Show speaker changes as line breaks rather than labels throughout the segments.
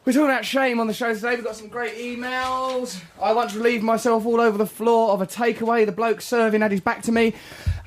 We're talking about shame on the show today. We've got some great emails. I once relieved myself all over the floor of a takeaway. The bloke serving had his back to me,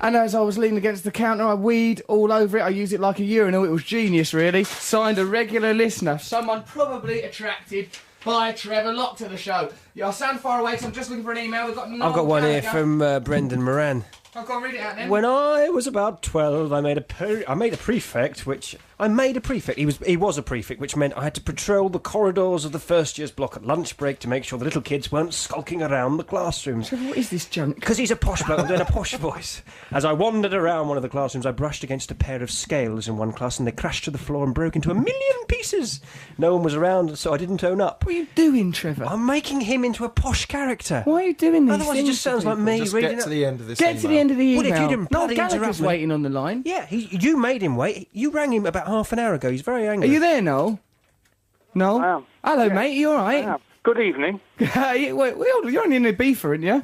and as I was leaning against the counter, I weed all over it. I used it like a urinal. It was genius, really. Signed, a regular listener. Someone probably attracted by Trevor Locke to the show. Yeah, I sound far away, so I'm just looking for an email. I've got
one here from Brendan Moran.
I've got to read it out then.
When I was about 12, I made a prefect. He was a prefect, which meant I had to patrol the corridors of the first year's block at lunch break to make sure the little kids weren't skulking around the classrooms.
So what is this junk?
Because he's a posh bloke, I'm doing a posh voice. As I wandered around one of the classrooms, I brushed against a pair of scales in one class, and they crashed to the floor and broke into 1,000,000 pieces. No one was around, so I didn't own up.
What are you doing, Trevor?
I'm making him into a posh character.
Why are you doing these
Otherwise,
things?
it just sounds like me
Just
reading
get to the end of this
Get to the end of the email.
Well, if you didn't
Noel
bloody
Gallagher's
interrupt me.
waiting on the line.
Yeah, you made him wait. You rang him about half an hour ago. He's very angry.
Are you there, Noel? Noel?
I am.
Hello, mate. You all right?
Good evening.
You're only in Ibiza, aren't you?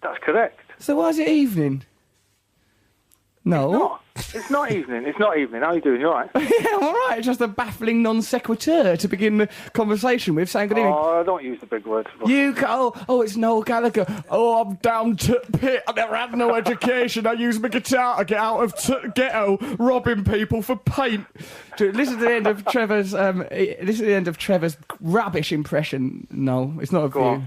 That's correct.
So why is it evening? No.
No, it's not evening. It's not evening. How are you doing? You all right?
Yeah, I'm all right. Just a baffling non sequitur to begin the conversation with, saying good evening.
Oh, I don't use the big words.
It's Noel Gallagher. Oh, I'm down to pit. I never had no education. I use my guitar to get out of ghetto, robbing people for paint. Listen to the end of Trevor's rubbish impression. No, it's not a view.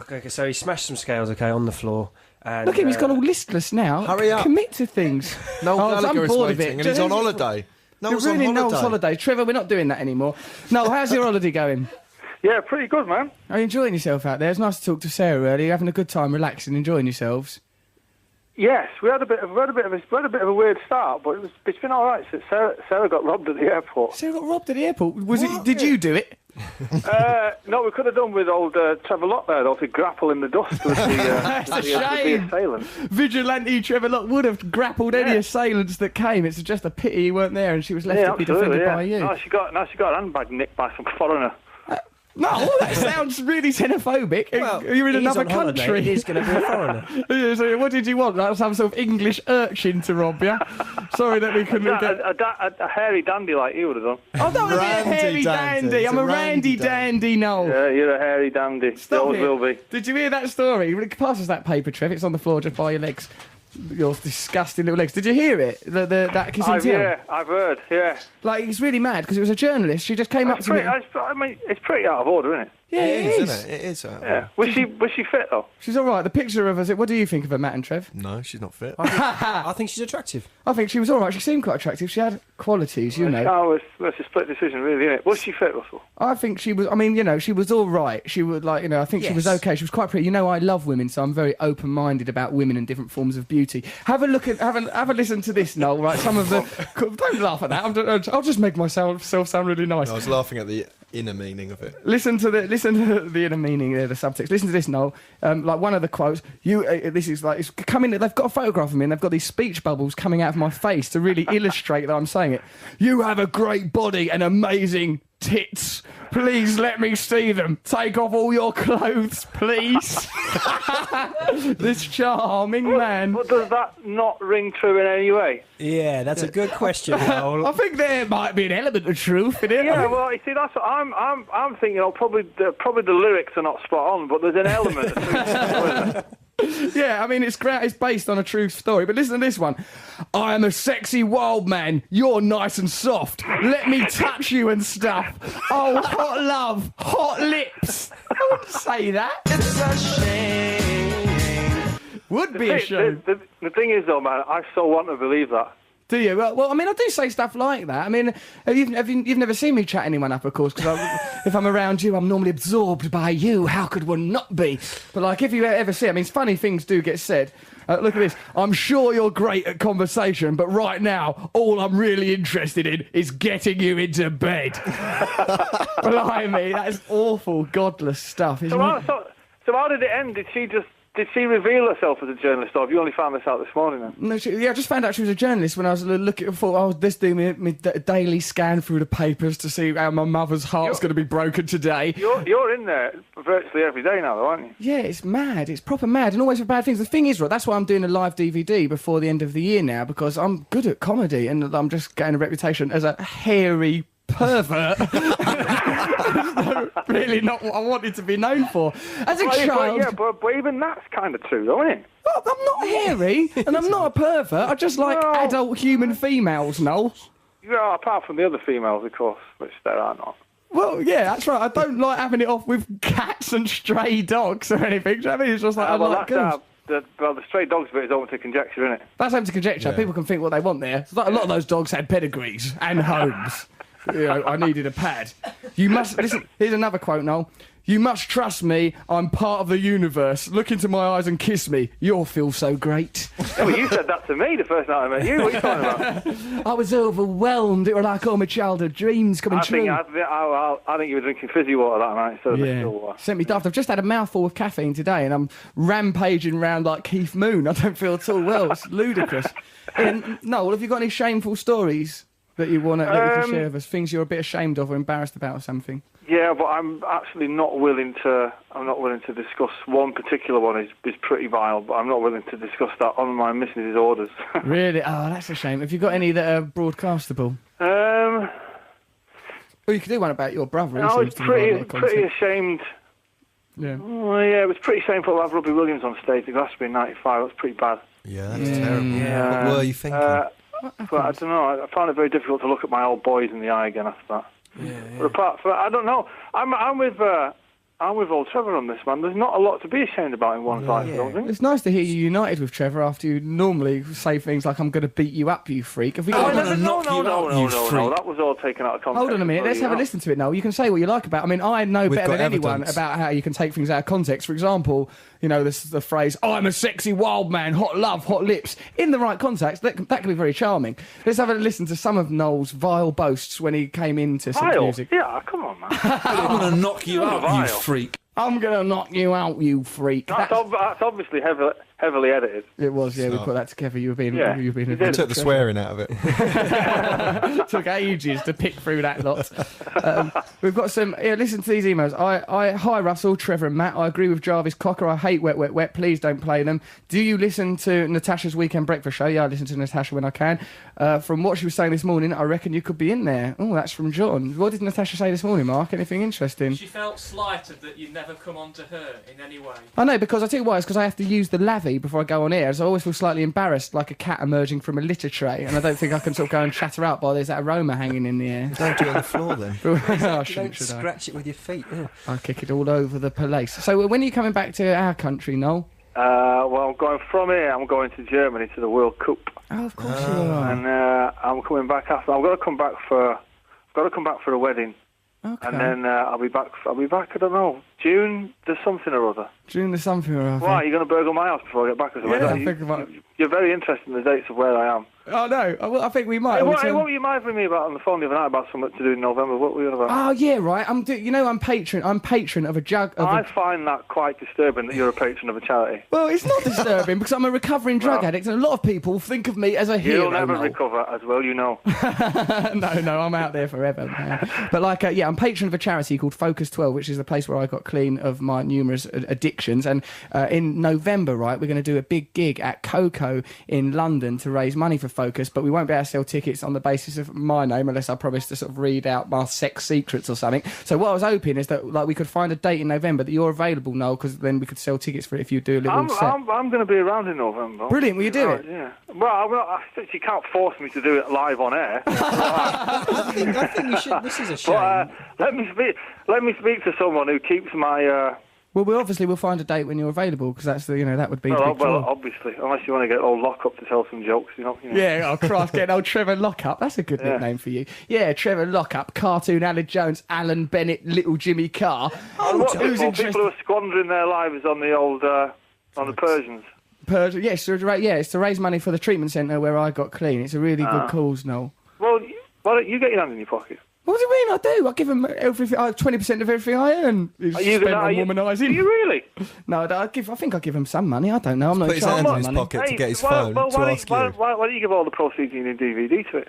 Okay, so he smashed some scales, on the floor. And,
look at him, he's gone all listless now.
Hurry up.
Commit to things.
Noel Gallagher
I'm
is
bored of
waiting,
it.
and he's on holiday.
You're ruining Noel's holiday. Trevor, we're not doing that anymore. Noel, how's your holiday going?
Yeah, pretty good, man.
Are you enjoying yourself out there? It's nice to talk to Sarah earlier. You're having a good time, relaxing, enjoying yourselves.
Yes, we had a bit of a weird start, but it's been all right since Sarah got robbed at the airport.
Sarah got robbed at the airport? Did you do it?
No, we could have done with old Trevor Locke there, though, to grapple in the dust with the assailant.
Vigilante Trevor Locke would have grappled any assailants that came. It's just a pity he weren't there and she was left to be defended by you.
Now she got her handbag nicked by some foreigner.
No, that sounds really xenophobic.
Well,
you're in another
holiday.
country.
He's going to be a foreigner.
So what did you want? Like some sort of English urchin to rob you? Sorry that we couldn't get...
A hairy dandy like you would have done.
Oh, that would be a hairy dandy. I'm a randy dandy, no.
Yeah, you're a hairy dandy.
Stop
always
it.
will be.
Did you hear that story? Pass us that paper, Trev. It's on the floor just by your legs. Your disgusting little legs. Did you hear it? That kissing tail?
Yeah, I've heard, yeah.
Like, he's really mad because it was a journalist. She just came up to me.
It's pretty out of order, isn't it?
Yeah, it is.
Isn't it? It is.
Yeah. Was she fit, though?
She's all right. The picture of her... What do you think of her, Matt and Trev?
No, she's not fit.
I think she's attractive.
I think she was all right. She seemed quite attractive. She had qualities, you know.
It's a split decision, really, isn't it? Was she fit, Russell?
I think she was... I mean, you know, she was all right. She was, like, you know, I think she was okay. She was quite pretty. You know, I love women, so I'm very open-minded about women and different forms of beauty. Have a look at... Have a listen to this, Noel, right? Some of the... Don't laugh at that. I'll just make myself sound really nice.
I was laughing at the inner meaning of it.
Listen to the inner meaning there, the subtext. Listen to this, Noel. Like one of the quotes. This is like it's coming. They've got a photograph of me, and they've got these speech bubbles coming out of my face to really illustrate that I'm saying it. You have a great body and amazing tits. Please let me see them. Take off all your clothes, please. This charming man.
But does that not ring true in any way?
Yeah, that's a good question, Noel.
I think there might be an element of truth in it.
Yeah, well, you see, that's what I'm thinking. Probably the lyrics are not spot on, but there's an element of truth.
Yeah, I mean, it's based on a true story. But listen to this one. I am a sexy wild man. You're nice and soft. Let me touch you and stuff. Oh, hot love. Hot lips. I wouldn't say that. It's a shame. Would be a shame.
The thing is, though, man, I so want to believe that.
Do you? Well, I mean, I do say stuff like that. I mean, you've never seen me chat anyone up, of course, because if I'm around you, I'm normally absorbed by you. How could one not be? But, like, if you ever see, I mean, funny things do get said. Look at this. I'm sure you're great at conversation, but right now, all I'm really interested in is getting you into bed. Blimey, that's awful, godless stuff, isn't it?
So how did it end? Did she reveal herself as a journalist, or have you only found this out this morning then?
No, I just found out she was a journalist when I was looking. I thought, I was just doing my daily scan through the papers to see how my mother's heart's going to be broken today.
You're in there virtually every day now, though, aren't you?
Yeah, it's mad. It's proper mad, and always for bad things. The thing is, right, that's why I'm doing a live DVD before the end of the year now, because I'm good at comedy, and I'm just getting a reputation as a hairy pervert. really not what I wanted to be known for. As a
But
child...
but even that's kind of true, though, isn't it?
Well, I'm not hairy, and I'm not a pervert. I just like
No.
adult human females, Noel.
Yeah, apart from the other females, of course, which there are not.
Well, yeah, that's right. I don't like having it off with cats and stray dogs or anything. Do you know what I mean? It's just like I like girls.
The stray dogs bit is open to conjecture, isn't it?
That's open to conjecture.
Yeah.
People can think what they want there. It's like a lot of those dogs had pedigrees and homes. You know, I needed a pad. You must listen. Here's another quote, Noel. You must trust me. I'm part of the universe. Look into my eyes and kiss me. You'll feel so great.
Yeah, well, you said that to me the first night I met you. What are you talking about?
I was overwhelmed. It was like all my childhood dreams coming true.
I think you were drinking fizzy water that night instead of the still water.
Sent me daft. I've just had a mouthful of caffeine today and I'm rampaging round like Keith Moon. I don't feel at all well. It's ludicrous. Noel, have you got any shameful stories that you want to share with us? Things you're a bit ashamed of or embarrassed about or something?
Yeah, but I'm actually not willing to. I'm not willing to discuss one particular one. Is pretty vile, but I'm not willing to discuss that on my missus' orders.
Really? Oh, that's a shame. Have you got any that are broadcastable?
Well,
you could do one about your brother.
I was pretty ashamed.
Yeah.
Oh, yeah, it was pretty shameful to have Robbie Williams on stage at Glastonbury in '95. It was pretty bad.
Yeah, that's terrible.
Yeah.
What were you thinking?
But I don't know. I found it very difficult to look at my old boys in the eye again after that. But apart from, I don't know. I'm with old Trevor on this, man. There's not a lot to be ashamed about in one's life, I don't think.
It's nice to hear you united with Trevor after you normally say things like, I'm going to beat you up, you freak. Have we got
No, that was all taken out of context.
Hold on a minute, let's have a listen to it now. You can say what you like about it. I mean, I know better than anyone about how you can take things out of context. For example, you know, this is the phrase, I'm a sexy wild man, hot love, hot lips. In the right context, that can be very charming. Let's have a listen to some of Noel's vile boasts when he came into Six Music.
Yeah, come on, man.
I'm going to knock you out, you freak.
I'm going to knock you out, you freak.
That's obviously heavily edited.
It was, yeah, we put that together. You were being
Yeah,
you were being
you
a
did.
I took the swearing out of it.
It took ages to pick through that lot. We've got some. Yeah, listen to these emails. Hi Russell, Trevor, and Matt. I agree with Jarvis Cocker. I hate Wet Wet Wet. Please don't play them. Do you listen to Natasha's Weekend Breakfast Show? Yeah, I listen to Natasha when I can. From what she was saying this morning, I reckon you could be in there. Oh, that's from John. What did Natasha say this morning, Mark? Anything interesting?
She felt slighted that you'd never come on to her in any way.
I know, because I tell you why. It's because I have to use the lavvy before I go on air. So I always feel slightly embarrassed, like a cat emerging from a litter tray, and I don't think I can sort of go and chatter out while there's that aroma hanging in the air.
Don't do it on the floor then.
I
You don't scratch it with your feet. Yeah.
I kick it all over the place. So when are you coming back to our country, Noel?
Well, I'm going from here. I'm going to Germany to the World Cup,
Oh, of course you are.
and I'm coming back after. I've got to come back for a wedding,
Okay.
and then I'll be back. I don't know, June. There's something or other.
June the something or other.
Why are you going to burgle my house before I get back? Or something?
Yeah, I think about.
You're very interested in the dates of where I am.
Oh no, I think we might.
What were you mithering me about on the phone the other night about something to do in November? What were you on about?
Oh yeah, right. I'm patron of a jug.
I find that quite disturbing that you're a patron of a charity.
Well, it's not disturbing because I'm a recovering drug addict, and a lot of people think of me as a hero.
You'll never
Noel.
recover, as well, you know.
No, I'm out there forever, man. But I'm patron of a charity called Focus 12, which is the place where I got clean of my numerous addictions. And in November, right, we're going to do a big gig at Coco in London to raise money for Focus, but we won't be able to sell tickets on the basis of my name unless I promise to sort of read out my sex secrets or something. So what I was hoping is that we could find a date in November that you're available, Noel, because then we could sell tickets for it if you do a little set.
I'm going to be around in November.
Brilliant, will you do it?
Yeah. Well, you can't force me to do it live on air.
I think you should. This is a shame.
But let me speak to someone who keeps my.
Well, we'll find a date when you're available, because that's that would be the big
well,
draw.
obviously, unless you want to get old Lockup to tell some jokes, you know.
Yeah, oh Christ, getting old Trevor Lockup. That's a good nickname for you. Yeah, Trevor Lockup, cartoon Alan Jones, Alan Bennett, Little Jimmy Carr.
And what
who's
people who are squandering their lives on the old on the Persians.
Yes, it's to raise money for the treatment centre where I got clean. It's a really good cause, Noel.
Well, why don't you get your hand in your pocket?
What do you mean? I do. I give them 20% of everything I earn. Is spent on womanising.
Do you really?
No, I think I give him some money. I don't know. I'm not
Put his hand in his pocket to get his phone to ask you.
Why don't you give all the proceeds in your DVD to it?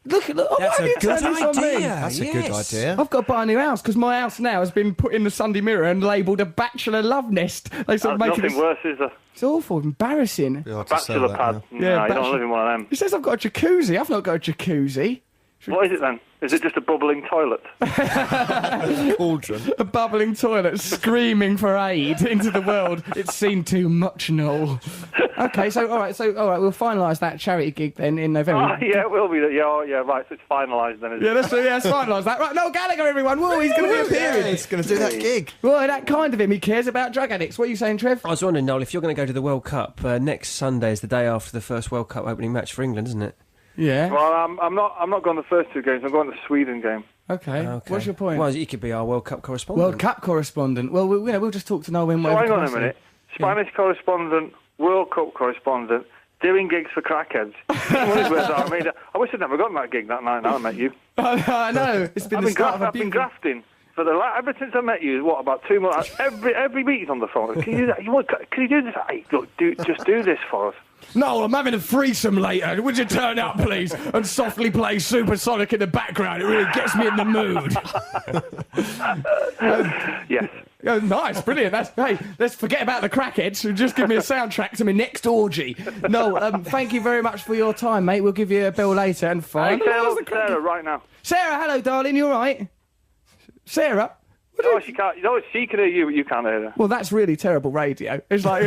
Look,
That's a good idea.
That's a good idea.
I've got to buy a new house because my house now has been put in the Sunday Mirror and labelled a bachelor love nest. They sort of
That's
make
nothing worse, is there?
It's awful, embarrassing.
Bachelor pad.
Yeah,
No, you don't live in one of them.
He says I've got a jacuzzi. I've not got a jacuzzi.
What is it then? Is it just a bubbling toilet?
Cauldron.
A bubbling toilet screaming for aid into the world. It's seen too much, Noel. Okay, all right, we'll finalise that charity gig then in November.
Oh, yeah, it will be. Yeah, right, so it's finalised then,
Yeah, let's finalise that. Right, Noel Gallagher, everyone. Whoa, he's going to be appearing.
He's going to do that gig.
Well, that kind of him. He cares about drug addicts. What are you saying, Trev?
I was wondering, Noel, if you're going to go to the World Cup, next Sunday is the day after the first World Cup opening match for England, isn't it?
Yeah.
Well, I'm not going to the first 2 games. I'm going to the Sweden game.
Okay. What's your point?
Well, you could be our World Cup correspondent.
World Cup correspondent. Well, we'll just talk to Noel when
So hang on a minute. Spanish correspondent, World Cup correspondent, doing gigs for crackheads. I wish I'd never gotten that gig that night. Now I met you.
I know. It's been the start of a
I've been grafting ever since I met you. What, about 2 months? Every week's on the phone. Can you do that? Can you do this? Hey, look, just do this for us.
No, I'm having a threesome later. Would you turn up, please, and softly play Supersonic in the background? It really gets me in the mood.
Yes.
Oh, nice, brilliant. Hey, let's forget about the crackheads and just give me a soundtrack to my next orgy. No, thank you very much for your time, mate. We'll give you a bill later and fine.
Hey, Sarah, right now.
Sarah, hello, darling. You all right? Sarah?
No, she can't. She can hear you, but you can't hear her.
Well, that's really terrible radio. It's like,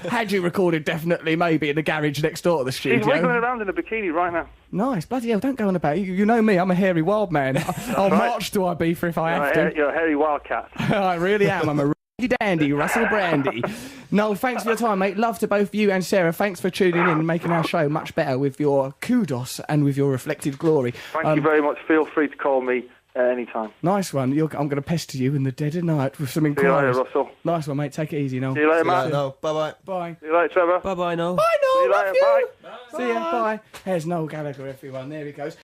had you recorded definitely maybe in the garage next door to the studio.
She's wiggling around in a bikini right now.
Nice. Bloody hell, don't go on about it. You know me, I'm a hairy wild man. I'll march to Ibiza if I have to.
You're a hairy wildcat.
I really am. I'm a really dandy, Russell Brandy. Noel, thanks for your time, mate. Love to both you and Sarah. Thanks for tuning in and making our show much better with your kudos and with your reflected glory.
Thank you very much. Feel free to call me anytime.
Nice one. I'm going to pester you in the dead of night with some
See you
inquiries.
later, Russell.
Nice one, mate. Take it easy, Noel.
See you later, Matt.
No, bye-bye.
Bye.
See you later, Trevor.
Bye-bye, Noel.
Bye, Noel.
See you
Love
later.
you.
Bye.
See ya. Bye. There's Noel Gallagher, everyone. There he goes.